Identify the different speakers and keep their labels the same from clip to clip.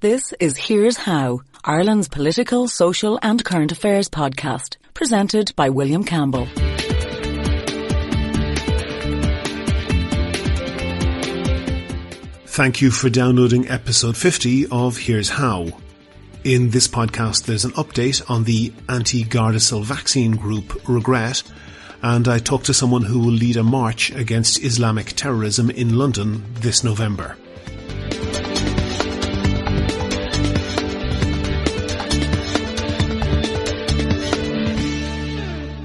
Speaker 1: This is Here's How, Ireland's political, social and current affairs podcast, presented by William Campbell.
Speaker 2: Thank you for downloading episode 50 of Here's How. In this podcast there's an update on the anti-Gardasil vaccine group Regret, and I talk to someone who will lead a march against Islamic terrorism in London this November.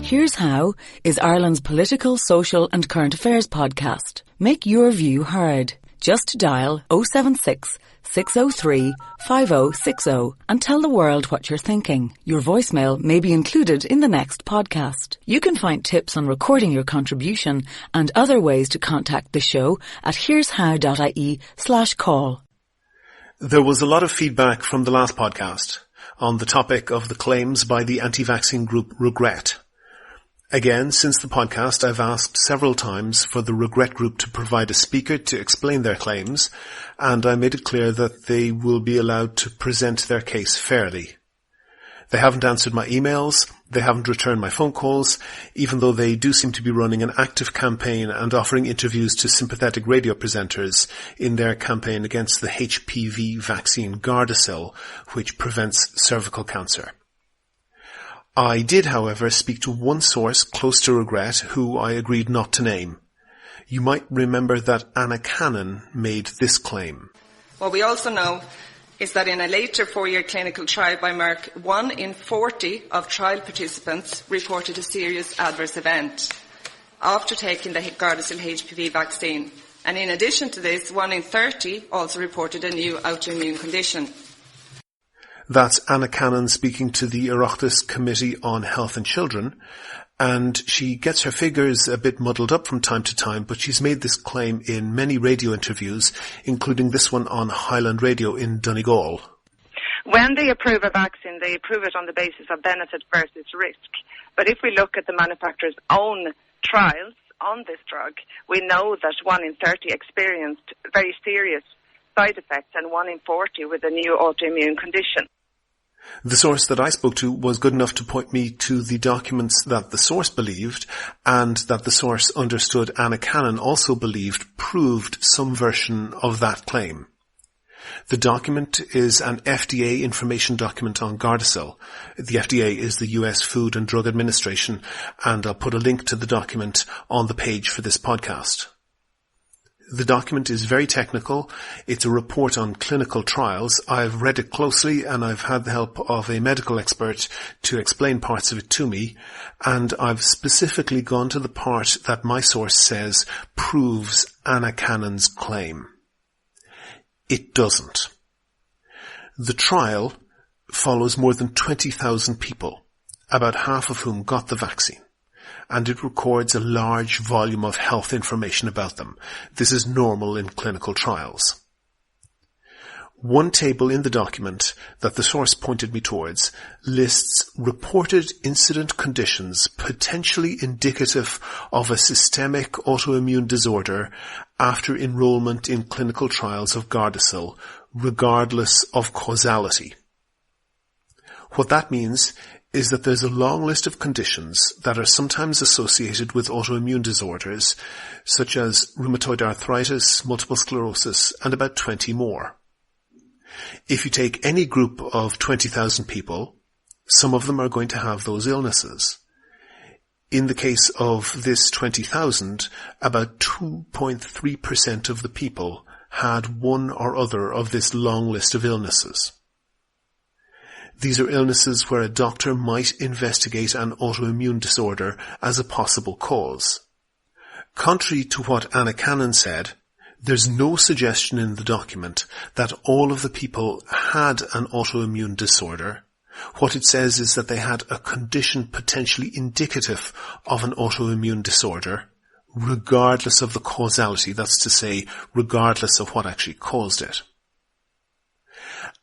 Speaker 1: Here's How is Ireland's political, social and current affairs podcast. Make your view heard. Just dial 076 603 5060 and tell the world what you're thinking. Your voicemail may be included in the next podcast. You can find tips on recording your contribution and other ways to contact the show at here'show.ie/call.
Speaker 2: There was a lot of feedback from the last podcast on the topic of the claims by the anti-vaccine group Regret. Again, since the podcast, I've asked several times for the Regret group to provide a speaker to explain their claims, and I made it clear that they will be allowed to present their case fairly. They haven't answered my emails, they haven't returned my phone calls, even though they do seem to be running an active campaign and offering interviews to sympathetic radio presenters in their campaign against the HPV vaccine Gardasil, which prevents cervical cancer. I did, however, speak to one source close to Regret who I agreed not to name. You might remember that Anna Cannon made this claim.
Speaker 3: What we also know is that in a later 4-year clinical trial by Merck, 1 in 40 of trial participants reported a serious adverse event after taking the Gardasil HPV vaccine. And in addition to this, 1 in 30 also reported a new autoimmune condition.
Speaker 2: That's Anna Cannon speaking to the Oireachtas Committee on Health and Children, and she gets her figures a bit muddled up from time to time, but she's made this claim in many radio interviews, including this one on Highland Radio in Donegal.
Speaker 4: When they approve a vaccine, they approve it on the basis of benefit versus risk. But if we look at the manufacturer's own trials on this drug, we know that 1 in 30 experienced very serious side effects and 1 in 40 with a new autoimmune condition.
Speaker 2: The source that I spoke to was good enough to point me to the documents that the source believed, and that the source understood Anna Cannon also believed proved some version of that claim. The document is an FDA information document on Gardasil. The FDA is the US Food and Drug Administration, and I'll put a link to the document on the page for this podcast. The document is very technical. It's a report on clinical trials. I've read it closely and I've had the help of a medical expert to explain parts of it to me, and I've specifically gone to the part that my source says proves Anna Cannon's claim. It doesn't. The trial follows more than 20,000 people, about half of whom got the vaccine, and it records a large volume of health information about them. This is normal in clinical trials. One table in the document that the source pointed me towards lists reported incident conditions potentially indicative of a systemic autoimmune disorder after enrollment in clinical trials of Gardasil, regardless of causality. What that means is that there's a long list of conditions that are sometimes associated with autoimmune disorders, such as rheumatoid arthritis, multiple sclerosis, and about 20 more. If you take any group of 20,000 people, some of them are going to have those illnesses. In the case of this 20,000, about 2.3% of the people had one or other of this long list of illnesses. These are illnesses where a doctor might investigate an autoimmune disorder as a possible cause. Contrary to what Anna Cannon said, there's no suggestion in the document that all of the people had an autoimmune disorder. What it says is that they had a condition potentially indicative of an autoimmune disorder, regardless of the causality, that's to say, regardless of what actually caused it.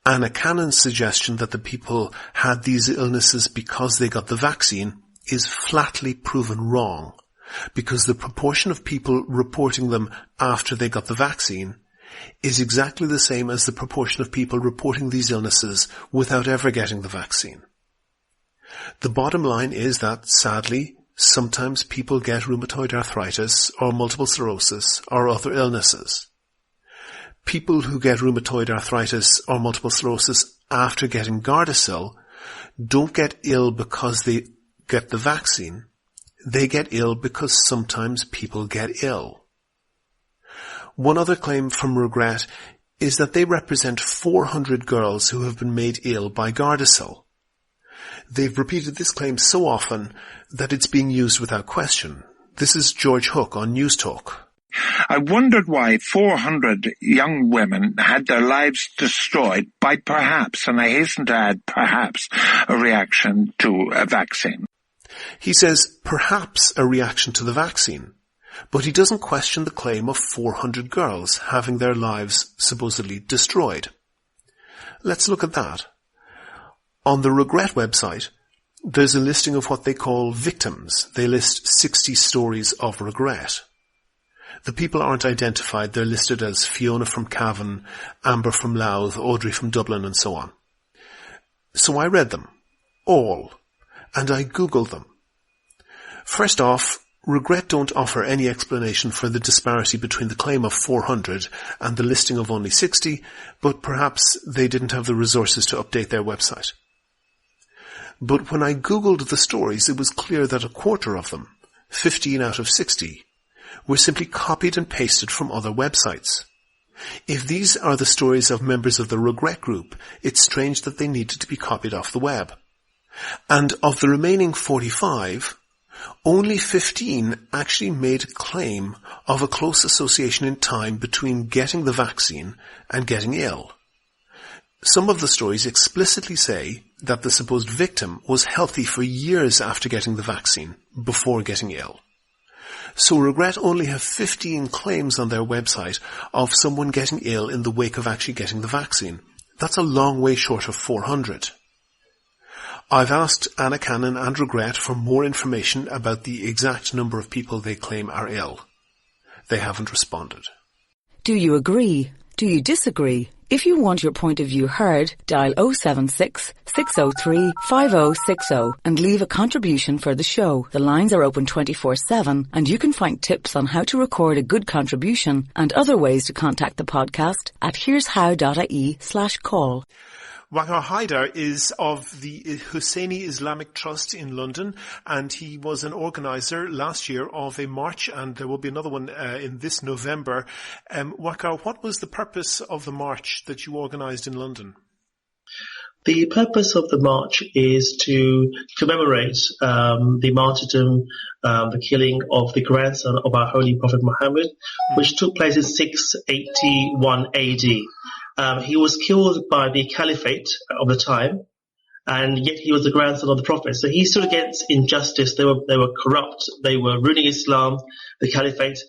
Speaker 2: Anna Cannon's suggestion that the people had these illnesses because they got the vaccine is flatly proven wrong, because the proportion of people reporting them after they got the vaccine is exactly the same as the proportion of people reporting these illnesses without ever getting the vaccine. The bottom line is that, sadly, sometimes people get rheumatoid arthritis or multiple sclerosis or other illnesses. People who get rheumatoid arthritis or multiple sclerosis after getting Gardasil don't get ill because they get the vaccine. They get ill because sometimes people get ill. One other claim from Regret is that they represent 400 girls who have been made ill by Gardasil. They've repeated this claim so often that it's being used without question. This is George Hook on News Talk.
Speaker 5: I wondered why 400 young women had their lives destroyed by perhaps, and I hasten to add perhaps, a reaction to a vaccine.
Speaker 2: He says perhaps a reaction to the vaccine, but he doesn't question the claim of 400 girls having their lives supposedly destroyed. Let's look at that. On the Regret website, there's a listing of what they call victims. They list 60 stories of regret. The people aren't identified. They're listed as Fiona from Cavan, Amber from Louth, Audrey from Dublin, and so on. So I read them, all, and I Googled them. First off, Regret don't offer any explanation for the disparity between the claim of 400 and the listing of only 60, but perhaps they didn't have the resources to update their website. But when I Googled the stories, it was clear that a quarter of them, 15 out of 60, were simply copied and pasted from other websites. If these are the stories of members of the Regret group, it's strange that they needed to be copied off the web. And of the remaining 45, only 15 actually made a claim of a close association in time between getting the vaccine and getting ill. Some of the stories explicitly say that the supposed victim was healthy for years after getting the vaccine, before getting ill. So Regret only have 15 claims on their website of someone getting ill in the wake of actually getting the vaccine. That's a long way short of 400. I've asked Anna Cannon and Regret for more information about the exact number of people they claim are ill. They haven't responded.
Speaker 1: Do you agree? Do you disagree? If you want your point of view heard, dial 076 603 5060 and leave a contribution for the show. The lines are open 24/7 and you can find tips on how to record a good contribution and other ways to contact the podcast at here'show.ie/call.
Speaker 2: Waqar Haidar is of the Husseini Islamic Trust in London, and he was an organizer last year of a march, and there will be another one in this November. Waqar, what was the purpose of the march that you organized in London?
Speaker 6: The purpose of the march is to commemorate the martyrdom, the killing of the grandson of our Holy Prophet Muhammad, which took place in 681 AD. He was killed by the caliphate of the time, and yet he was the grandson of the Prophet. So he stood against injustice. They were corrupt. They were ruining Islam, the caliphate.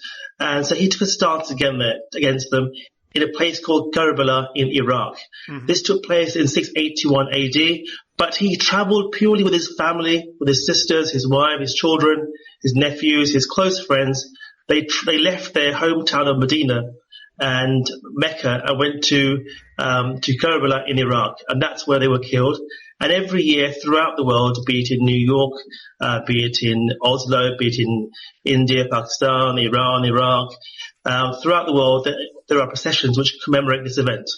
Speaker 6: And so he took a stance against them in a place called Karbala in Iraq. Mm-hmm. This took place in 681 AD, but he traveled purely with his family, with his sisters, his wife, his children, his nephews, his close friends. They left their hometown of Medina and Mecca and went to Karbala in Iraq, and that's where they were killed. And every year throughout the world, be it in New York, be it in Oslo, be it in India, Pakistan, Iran, Iraq, throughout the world, there are processions which commemorate this event.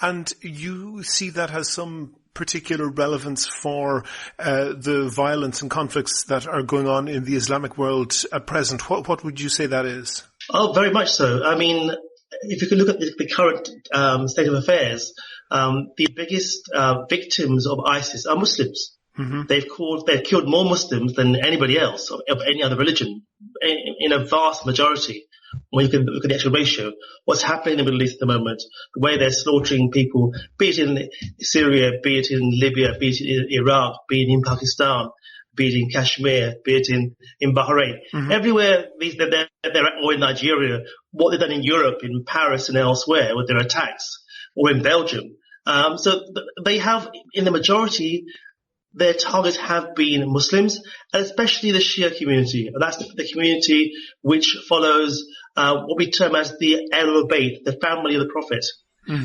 Speaker 2: And you see that has some particular relevance for the violence and conflicts that are going on in the Islamic world at present. What would you say that is? Oh,
Speaker 6: very much so. I mean, if you could look at the current state of affairs, the biggest victims of ISIS are Muslims. Mm-hmm. They've killed more Muslims than anybody else of any other religion, in a vast majority. When you can look at the actual ratio, what's happening in the Middle East at the moment, the way they're slaughtering people, be it in Syria, be it in Libya, be it in Iraq, be it in Pakistan, be it in Kashmir, be it in Bahrain. Mm-hmm. Everywhere they're at, or in Nigeria, what they've done in Europe, in Paris and elsewhere with their attacks, or in Belgium. So they have, in the majority, their targets have been Muslims, and especially the Shia community. And that's the community which follows what we term as the Ahlul Bayt, the family of the Prophet.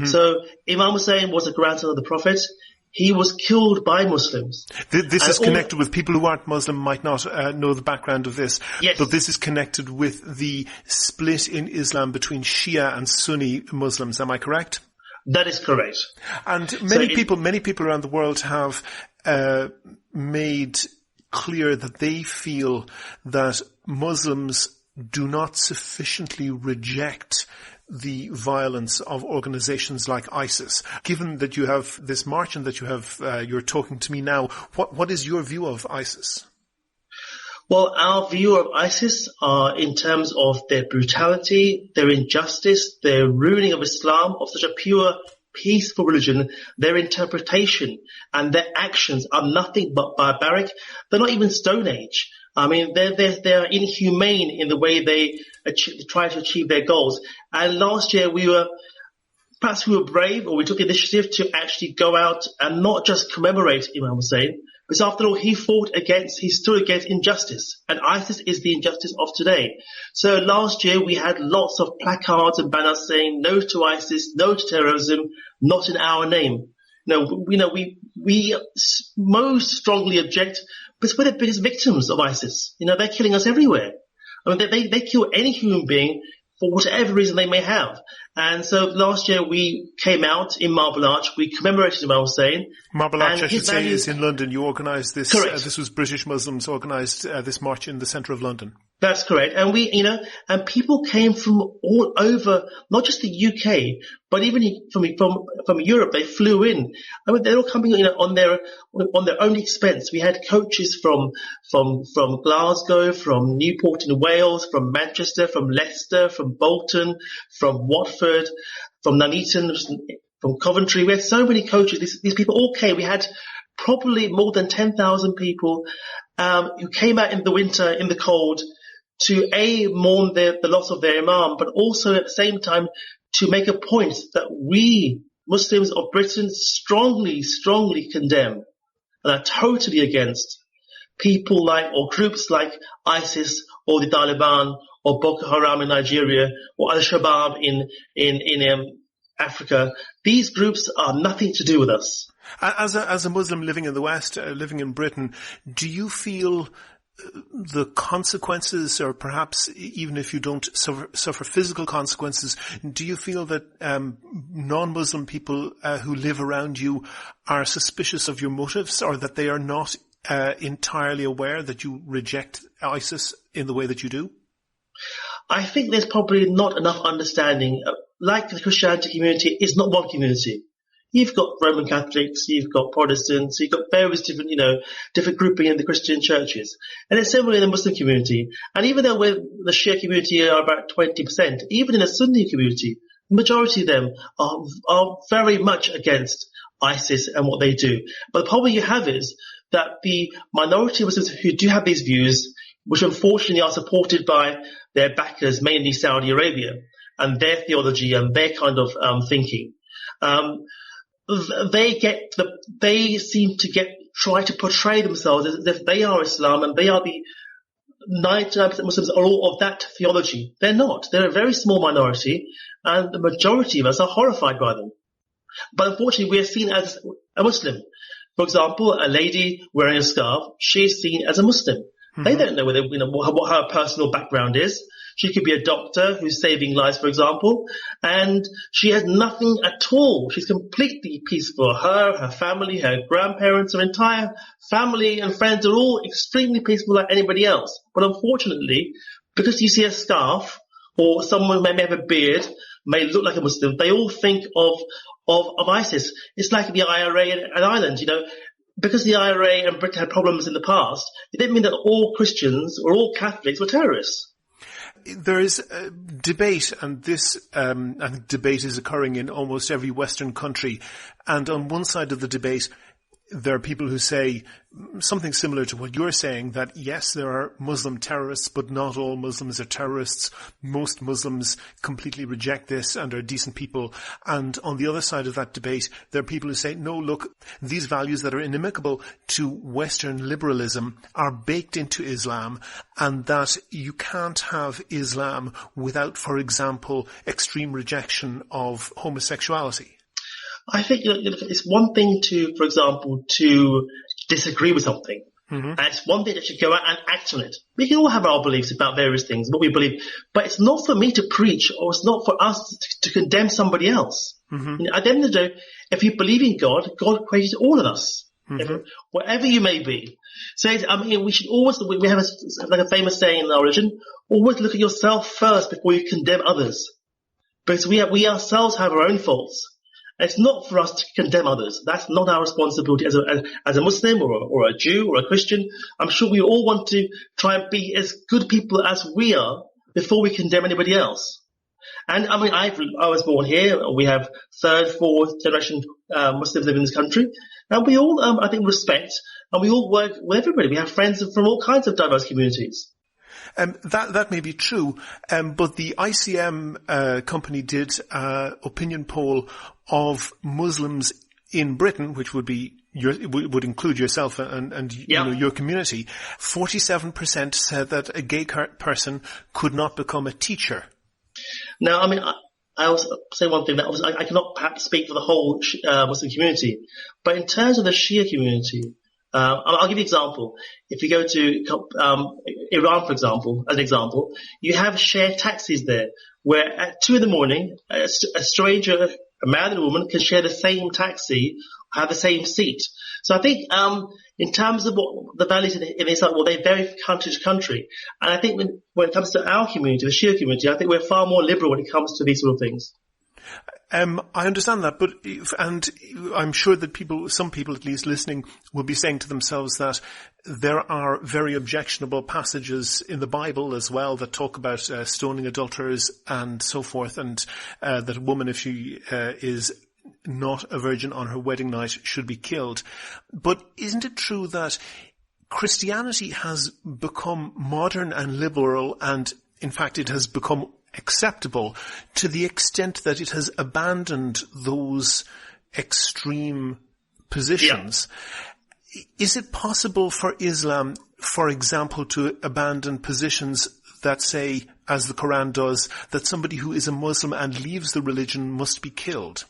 Speaker 6: So Imam Hussein was a grandson of the Prophet. He was killed by Muslims.
Speaker 2: This is connected with people who aren't Muslim might not know the background of this.
Speaker 6: Yes.
Speaker 2: But this is connected with the split in Islam between Shia and Sunni Muslims. Am I correct?
Speaker 6: That is correct.
Speaker 2: And many people around the world have made clear that they feel that Muslims do not sufficiently reject the violence of organizations like ISIS. Given that you have this march and that you have, you're talking to me now, what is your view of ISIS?
Speaker 6: Well, our view of ISIS are in terms of their brutality, their injustice, their ruining of Islam, of such a pure, peaceful religion, their interpretation and their actions are nothing but barbaric. They're not even Stone Age. I mean, they're inhumane in the way they try to achieve their goals. And last year we were brave, or we took the initiative to actually go out and not just commemorate Imam Hussein, because after all, he stood against injustice, and ISIS is the injustice of today. So last year we had lots of placards and banners saying no to ISIS, no to terrorism, not in our name. We most strongly object because we're the biggest victims of ISIS. They're killing us everywhere. I mean, they kill any human being for whatever reason they may have. And so last year we came out in Marble Arch. We commemorated Imam Hussein.
Speaker 2: Marble Arch, I should say, is in London. You organised this.
Speaker 6: Correct.
Speaker 2: This was British Muslims organised this march in the centre of London.
Speaker 6: That's correct. And and people came from all over, not just the UK, but even from Europe. They flew in. I mean, they're all coming, on their own expense. We had coaches from Glasgow, from Newport in Wales, from Manchester, from Leicester, from Bolton, from Watford, from Nuneaton, from Coventry. We had so many coaches. These people all came. We had probably more than 10,000 people, who came out in the winter, in the cold, to mourn the loss of their Imam, but also at the same time to make a point that we, Muslims of Britain, strongly, strongly condemn and are totally against people or groups like ISIS or the Taliban or Boko Haram in Nigeria or Al-Shabaab in Africa. These groups are nothing to do with us.
Speaker 2: As a Muslim living in the West, living in Britain, do you feel the consequences, or perhaps even if you don't suffer physical consequences, do you feel that non-Muslim people who live around you are suspicious of your motives, or that they are not entirely aware that you reject ISIS in the way that you do?
Speaker 6: I think there's probably not enough understanding. Like the Christianity community, it's not one community. You've got Roman Catholics, you've got Protestants, you've got various different grouping in the Christian churches. And it's similar in the Muslim community. And even though the Shia community are about 20%, even in the Sunni community, the majority of them are very much against ISIS and what they do. But the problem you have is that the minority of Muslims who do have these views, which unfortunately are supported by their backers, mainly Saudi Arabia, and their theology and their kind of thinking, they seem to try to portray themselves as if they are Islam and they are the 99% Muslims are all of that theology. They're not. They're a very small minority, and the majority of us are horrified by them. But unfortunately, we are seen as a Muslim. For example, a lady wearing a scarf, she's seen as a Muslim. Mm-hmm. They don't know what her personal background is. She could be a doctor who's saving lives, for example, and she has nothing at all. She's completely peaceful. Her family, her grandparents, her entire family and friends are all extremely peaceful like anybody else. But unfortunately, because you see a scarf or someone who may have a beard, may look like a Muslim, they all think of ISIS. It's like the IRA in Ireland, because the IRA and Britain had problems in the past, it didn't mean that all Christians or all Catholics were terrorists.
Speaker 2: There is a debate, and this I think debate is occurring in almost every Western country. And on one side of the debate, there are people who say something similar to what you're saying, that yes, there are Muslim terrorists, but not all Muslims are terrorists. Most Muslims completely reject this and are decent people. And on the other side of that debate, there are people who say, no, look, these values that are inimical to Western liberalism are baked into Islam, and that you can't have Islam without, for example, extreme rejection of homosexuality.
Speaker 6: I think it's one thing to, for example, to disagree with something. Mm-hmm. And it's one thing that should go out and act on it. We can all have our beliefs about various things, what we believe, but it's not for me to preach, or it's not for us to condemn somebody else. Mm-hmm. At the end of the day, if you believe in God, God created all of us, whatever you may be. So, we should always, we have like a famous saying in our religion, always look at yourself first before you condemn others. Because we ourselves have our own faults. It's not for us to condemn others. That's not our responsibility as a Muslim or a Jew or a Christian. I'm sure we all want to try and be as good people as we are before we condemn anybody else. And I was born here. We have third, fourth generation Muslims living in this country, and we all, I think, respect, and we all work with everybody. We have friends from all kinds of diverse communities.
Speaker 2: That may be true, but the ICM company did an opinion poll of Muslims in Britain, which would include yourself and your community. 47% said that a gay person could not become a teacher.
Speaker 6: Now, I also say one thing, that I cannot perhaps speak for the whole Muslim community, but in terms of the Shia community, I'll give you an example. If you go to Iran, for example, as an example, you have shared taxis there, where at 2 a.m, a stranger, a man and a woman, can share the same taxi, have the same seat. So I think in terms of what the values in Islam, well, they vary from country to country. And I think when it comes to our community, the Shia community, I think we're far more liberal when it comes to these sort of things.
Speaker 2: I understand that, and I'm sure that some people at least listening will be saying to themselves that there are very objectionable passages in the Bible as well that talk about stoning adulterers and so forth, and that a woman, if she is not a virgin on her wedding night, should be killed. But isn't it true that Christianity has become modern and liberal, and in fact it has become acceptable to the extent that it has abandoned those extreme positions? Yeah. Is it possible for Islam, for example, to abandon positions that say, as the Quran does, that somebody who is a Muslim and leaves the religion must be killed?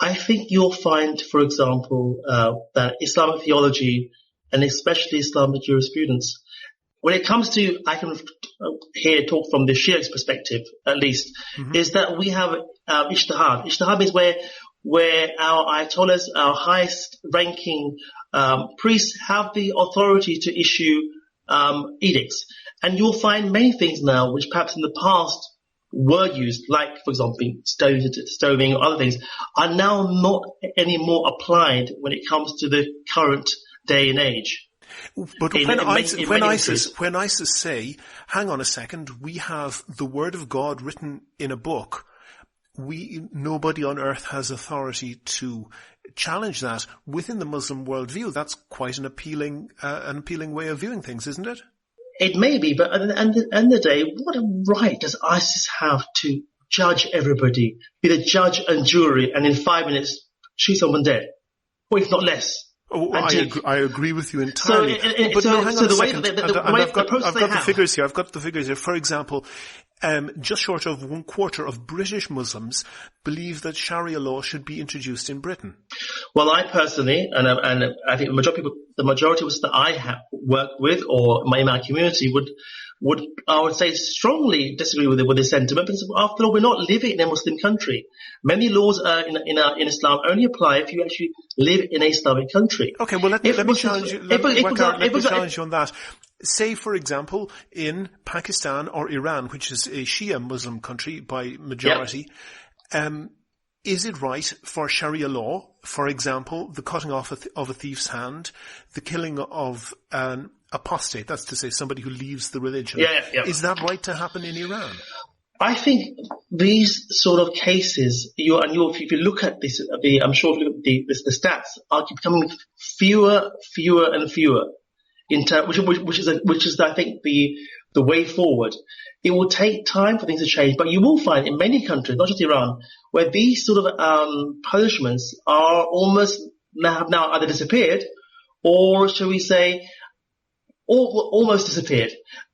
Speaker 6: I think you'll find, for example, that Islamic theology, and especially Islamic jurisprudence, when it comes to, I can here talk from the Shia's perspective, at least, is that we have ijtihad. Ijtihad means where our ayatollahs, our highest ranking priests, have the authority to issue edicts. And you'll find many things now which perhaps in the past were used, like, for example, stoning or other things, are now not anymore applied when it comes to the current day and age.
Speaker 2: But when ISIS say, hang on a second, we have the word of God written in a book, nobody on earth has authority to challenge that within the Muslim worldview. That's quite an appealing way of viewing things, isn't it?
Speaker 6: It may be, but at the end of the day, what right does ISIS have to judge everybody, be the judge and jury, and in 5 minutes shoot someone dead, or if not less?
Speaker 2: Oh, I agree with you entirely. But hang on a second. I've got the figures here. I've got the figures here. For example, just short of 1/4 of British Muslims believe that Sharia law should be introduced in Britain.
Speaker 6: Well, I personally, and I think the majority of us that I have worked with, or in my community, would I would say strongly disagree with this sentiment, because after all, we're not living in a Muslim country. Many laws in Islam only apply if you actually live in a Islamic country.
Speaker 2: Okay, well let me challenge you on that. Say, for example, in Pakistan or Iran, which is a Shia Muslim country by majority, is it right for Sharia law, for example, the cutting off of a thief's hand, the killing of an apostate, that's to say somebody who leaves the religion, is that right to happen in Iran?
Speaker 6: I think these sort of cases, if you look at this, I'm sure if you look at the stats, are becoming fewer and fewer. Which is I think the way forward. It will take time for things to change, but you will find in many countries, not just Iran, where these sort of punishments are almost have now either disappeared, or shall we say, almost disappeared.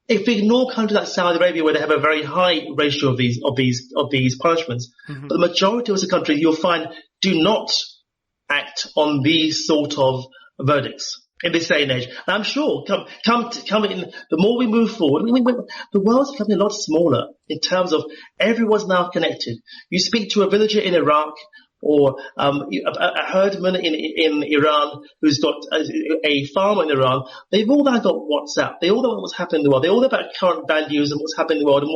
Speaker 6: If we ignore countries like Saudi Arabia, where they have a very high ratio of these punishments, but the majority of the countries you'll find do not act on these sort of verdicts in this day and age. And I'm sure, come in, the more we move forward, the world's becoming a lot smaller in terms of everyone's now connected. You speak to a villager in Iraq, or a herdman in Iran who's got a farmer in Iran. They've all now got WhatsApp. They all know what's happening in the world. They all know about current values and what's happening in the world and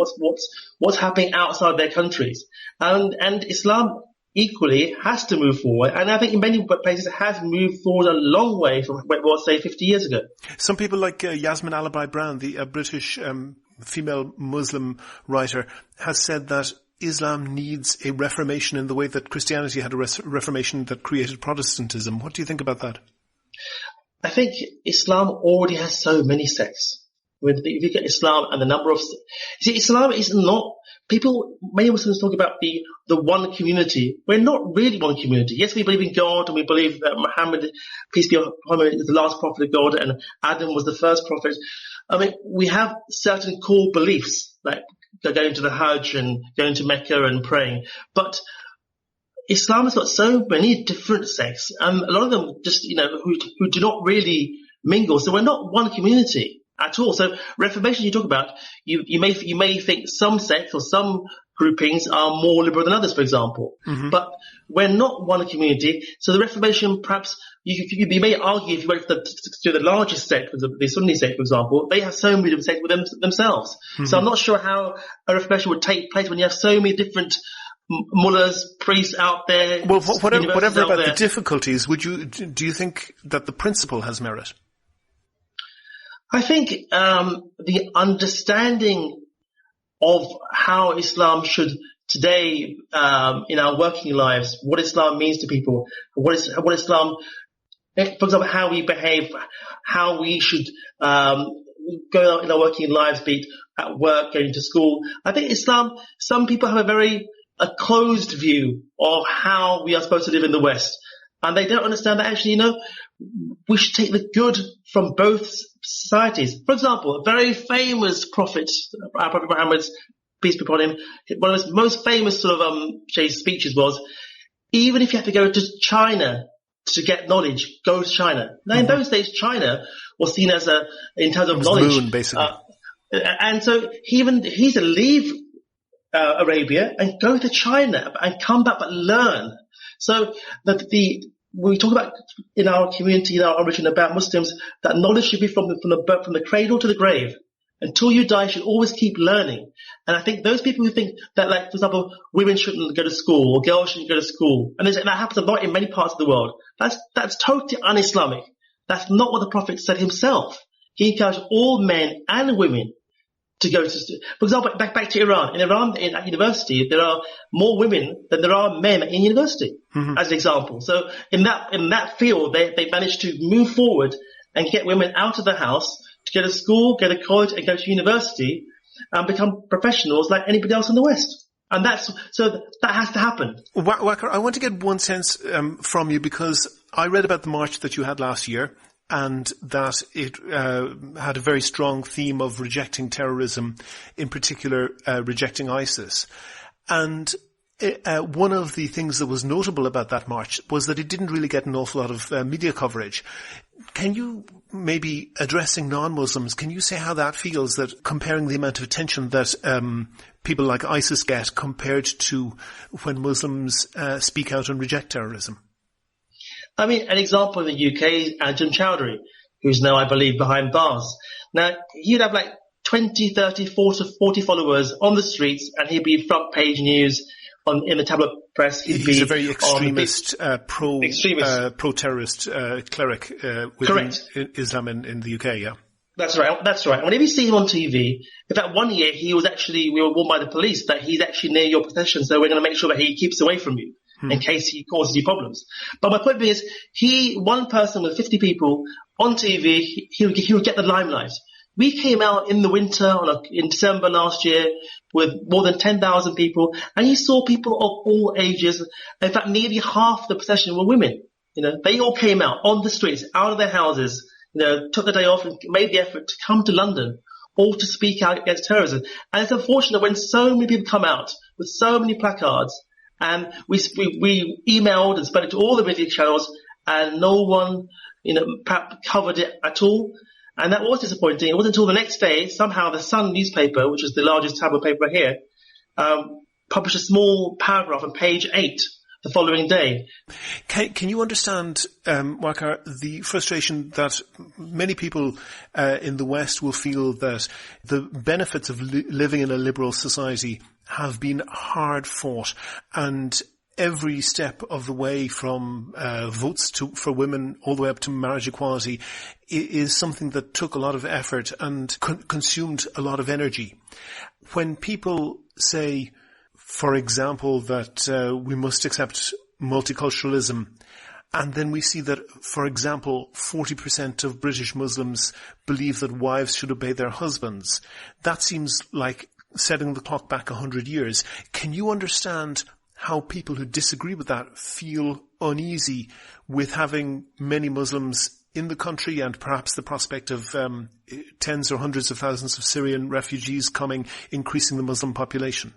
Speaker 6: what's happening outside their countries. And Islam equally has to move forward, and I think in many places it has moved forward a long way from what it was, say, 50 years ago.
Speaker 2: Some people like Yasmin Alibhai-Brown, the British female Muslim writer, has said that Islam needs a reformation in the way that Christianity had a reformation that created Protestantism. What do you think about that?
Speaker 6: I think Islam already has so many sects. If you look at Islam and the number of... Islam is not... Many Muslims talk about the one community. We're not really one community. Yes, we believe in God, and we believe that Muhammad, peace be upon him, is the last prophet of God, and Adam was the first prophet. I mean, we have certain core beliefs, like going to the Hajj and going to Mecca and praying. But Islam has got so many different sects, and a lot of them just, who do not really mingle. So we're not one community at all. So Reformation you talk about, you may think some sects or some groupings are more liberal than others, for example. But we're not one community. So the Reformation, perhaps you may argue, if you went to the largest sect, the Sunni sect, for example, they have so many different sects within themselves. So I'm not sure how a Reformation would take place when you have so many different mullahs, priests out there.
Speaker 2: Well, whatever about the difficulties, do you think that the principle has merit?
Speaker 6: I think the understanding of how Islam should today in our working lives, what Islam means to people, what Islam, for example, how we behave, how we should go out in our working lives, be it at work, going to school. I think Islam, some people have a closed view of how we are supposed to live in the West. And they don't understand that actually, we should take the good from both societies. For example, a very famous prophet, our Prophet Muhammad, peace be upon him, one of his most famous sort of speeches was, even if you have to go to China to get knowledge, go to China. Now in those days, China was seen as in terms of knowledge.
Speaker 2: The moon, basically.
Speaker 6: And so he said, leave Arabia and go to China and come back but learn. So that we talk about in our community, in our origin, about Muslims, that knowledge should be from the cradle to the grave. Until you die, you should always keep learning. And I think those people who think that, like, for example, women shouldn't go to school or girls shouldn't go to school, and that happens a lot in many parts of the world, that's totally un-Islamic. That's not what the Prophet said himself. He encouraged all men and women to go to school. For example, back to Iran. In Iran, at university, there are more women than there are men in university, as an example. So in that field, they managed to move forward and get women out of the house to go to school, go to college, and go to university, and become professionals like anybody else in the West. And that has to happen.
Speaker 2: Wacker, I want to get one sense from you, because I read about the march that you had last year, and that it had a very strong theme of rejecting terrorism, in particular rejecting ISIS. And one of the things that was notable about that march was that it didn't really get an awful lot of media coverage. Can you, maybe addressing non-Muslims, can you say how that feels, that comparing the amount of attention that people like ISIS get compared to when Muslims speak out and reject terrorism?
Speaker 6: I mean, an example in the UK is Ajam Chowdhury, who's now, I believe, behind bars. Now, he'd have like 20, 30, 40 followers on the streets, and he'd be front page news in the tabloid press.
Speaker 2: He's a very extremist, pro-terrorist cleric within Islam in the UK, yeah.
Speaker 6: That's right. That's right. Whenever you see him on TV, in fact, one year we were warned by the police that he's actually near your possession, so we're going to make sure that he keeps away from you in case he causes you problems. But my point being is, one person with 50 people on TV, he would get the limelight. We came out in the winter in December last year with more than 10,000 people, and you saw people of all ages. In fact, nearly half the procession were women. They all came out on the streets, out of their houses, took the day off and made the effort to come to London, all to speak out against terrorism. And it's unfortunate when so many people come out with so many placards, and we emailed and spread it to all the media channels, and no one, perhaps covered it at all. And that was disappointing. It wasn't until the next day, somehow the Sun newspaper, which is the largest tabloid paper here, published a small paragraph on page 8 the following day.
Speaker 2: Can you understand, Wakar, the frustration that many people in the West will feel that the benefits of living in a liberal society have been hard fought, and every step of the way from votes for women all the way up to marriage equality is something that took a lot of effort and consumed a lot of energy. When people say, for example, that we must accept multiculturalism, and then we see that, for example, 40% of British Muslims believe that wives should obey their husbands, that seems like setting the clock back 100 years. Can you understand how people who disagree with that feel uneasy with having many Muslims in the country and perhaps the prospect of tens or hundreds of thousands of Syrian refugees coming, increasing the Muslim population?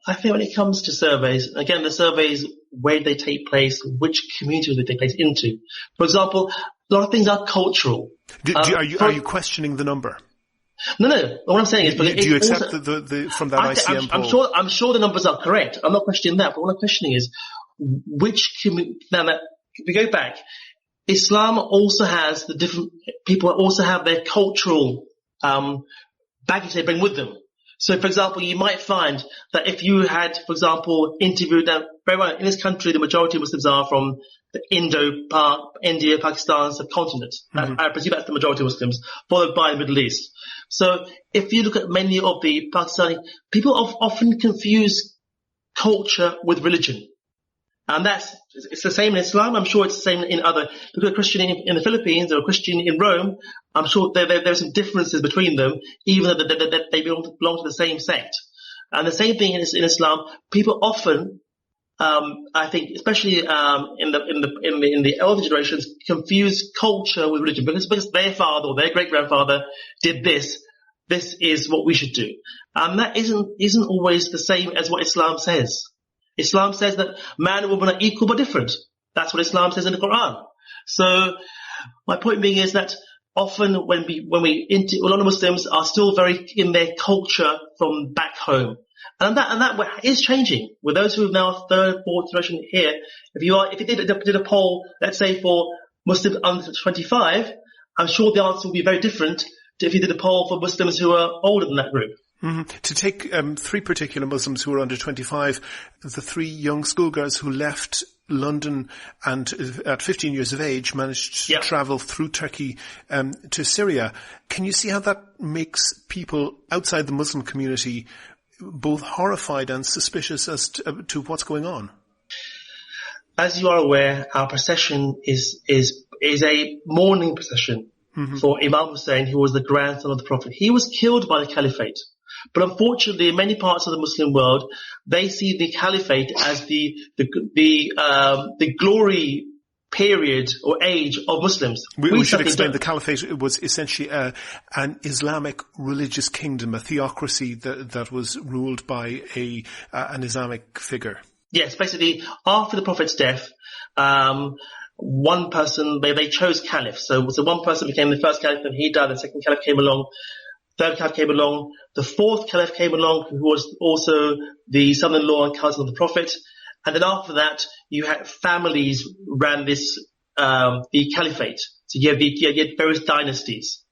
Speaker 6: I think when it comes to surveys, again, the surveys, where they take place, which communities they take place into. For example, a lot of things are cultural.
Speaker 2: Are you questioning the number?
Speaker 6: No. What I'm saying is,
Speaker 2: do you accept the from that ICM poll?
Speaker 6: I'm sure the numbers are correct. I'm not questioning that. But what I'm questioning is, now that if we go back, Islam also has the different people also have their cultural baggage they bring with them. So, for example, you might find that if you had, for example, interviewed them, very well, in this country, the majority of Muslims are from the India, Pakistan subcontinent. I presume that's the majority of Muslims, followed by the Middle East. So, if you look at many of the Pakistani, people often confuse culture with religion. And it's the same in Islam. I'm sure it's the same in other, because a Christian in the Philippines or a Christian in Rome, I'm sure there are some differences between them, even though they belong to the same sect. And the same thing in Islam, people often, I think, especially in the elder generations, confuse culture with religion, because their father or their great grandfather did this. This is what we should do, and that isn't always the same as what Islam says. Islam says that man and woman are equal but different. That's what Islam says in the Quran. So my point being is that often a lot of Muslims are still very in their culture from back home. And that is changing. With those who are now third, fourth generation here, if you did a poll, let's say for Muslims under 25, I'm sure the answer will be very different to if you did a poll for Muslims who are older than that group.
Speaker 2: Mm-hmm. To take three particular Muslims who are under 25, the three young schoolgirls who left London and at 15 years of age managed to travel through Turkey to Syria. Can you see how that makes people outside the Muslim community both horrified and suspicious as to what's going on?
Speaker 6: As you are aware, our procession is a mourning procession for Imam Hussein, who was the grandson of the Prophet. He was killed by the Caliphate. But unfortunately, in many parts of the Muslim world, they see the Caliphate as the glory period or age of Muslims.
Speaker 2: We should explain the Caliphate was essentially an Islamic religious kingdom, a theocracy that was ruled by an Islamic figure.
Speaker 6: Yes, basically, after the Prophet's death, one person, they chose caliph. So one person became the first caliph, and he died. The second caliph came along. Third caliph came along. The fourth caliph came along, who was also the son-in-law and cousin of the Prophet. And then after that, you had families ran this, the caliphate. So you had various dynasties.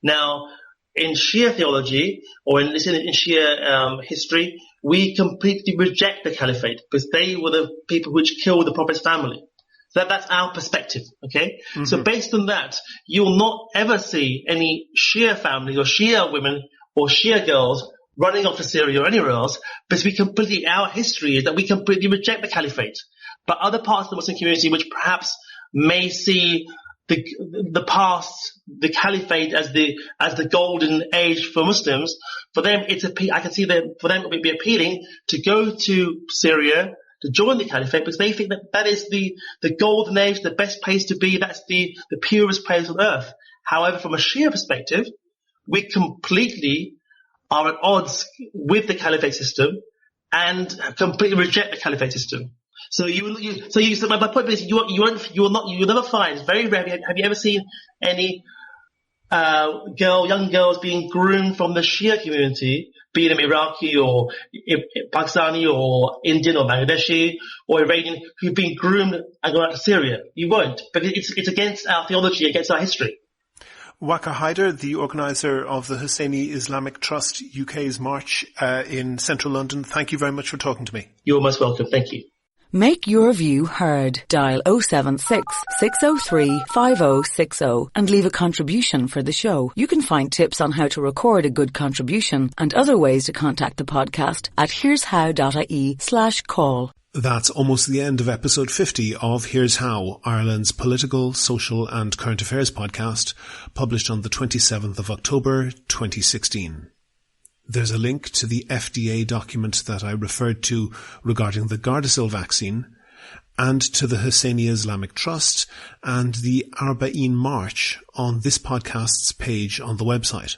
Speaker 6: Now, in Shia theology, or in Shia history, we completely reject the caliphate because they were the people which killed the Prophet's family. So that's our perspective, okay? Mm-hmm. So based on that, you will not ever see any Shia families or Shia women or Shia girls running off to Syria or anywhere else, because our history is that we completely reject the caliphate. But other parts of the Muslim community, which perhaps may see the past, the caliphate as the golden age for Muslims, for them I can see that for them it would be appealing to go to Syria to join the caliphate, because they think that is the golden age, the best place to be, that's the purest place on earth. However, from a Shia perspective, we completely are at odds with the caliphate system and completely reject the caliphate system. So my point is, you'll never find, it's very rare. Have you ever seen any young girls being groomed from the Shia community, be it Iraqi or Pakistani or Indian or Bangladeshi or Iranian, who've been groomed and gone out to Syria? You won't, because it's against our theology, against our history.
Speaker 2: Waqar Haider, the organiser of the Husseini Islamic Trust UK's march in central London, thank you very much for talking to me.
Speaker 6: You're most welcome. Thank you.
Speaker 1: Make your view heard. Dial 076 603 5060 and leave a contribution for the show. You can find tips on how to record a good contribution and other ways to contact the podcast at here'show.ie/call.
Speaker 2: That's almost the end of episode 50 of Here's How, Ireland's political, social and current affairs podcast, published on the 27th of October 2016. There's a link to the FDA document that I referred to regarding the Gardasil vaccine, and to the Husseini Islamic Trust and the Arba'een March on this podcast's page on the website.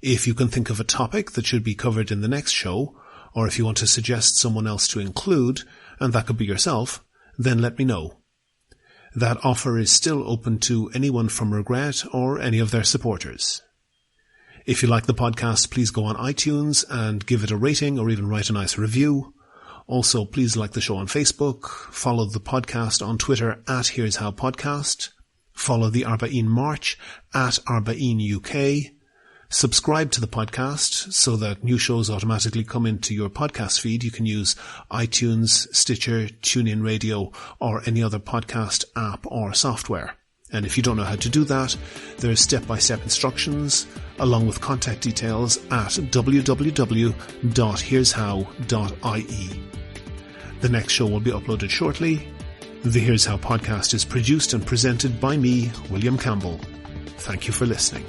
Speaker 2: If you can think of a topic that should be covered in the next show, or if you want to suggest someone else to include, and that could be yourself, then let me know. That offer is still open to anyone from Regret or any of their supporters. If you like the podcast, please go on iTunes and give it a rating or even write a nice review. Also, please like the show on Facebook, follow the podcast on Twitter at Here's How Podcast, follow the Arba'een March at Arba'een UK, subscribe to the podcast so that new shows automatically come into your podcast feed. You can use iTunes, Stitcher, TuneIn Radio, or any other podcast app or software. And if you don't know how to do that, there's step-by-step instructions along with contact details at www.here'show.ie. The next show will be uploaded shortly. The Here's How podcast is produced and presented by me, William Campbell. Thank you for listening.